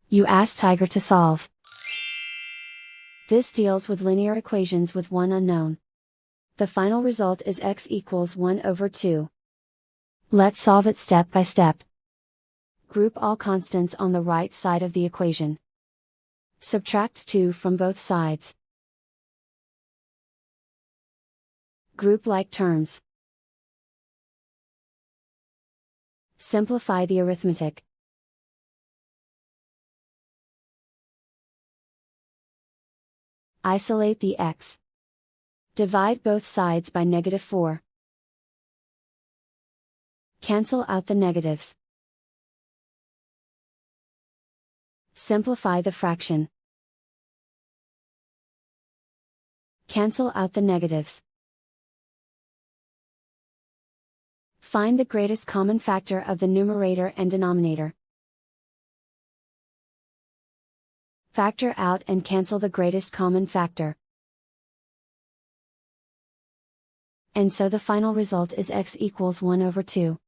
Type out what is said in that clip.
You ask Tiger to solve. This deals with linear equations with one unknown. The final result is x equals 1 over 2. Let's solve it step by step. Group all constants on the right side of the equation. Subtract 2 from both sides. Group like terms. Simplify the arithmetic. Isolate the x. Divide both sides by -4. Cancel out the negatives. Simplify the fraction. Cancel out the negatives. Find the greatest common factor of the numerator and denominator. Factor out and cancel the greatest common factor. And so the final result is x equals 1 over 2.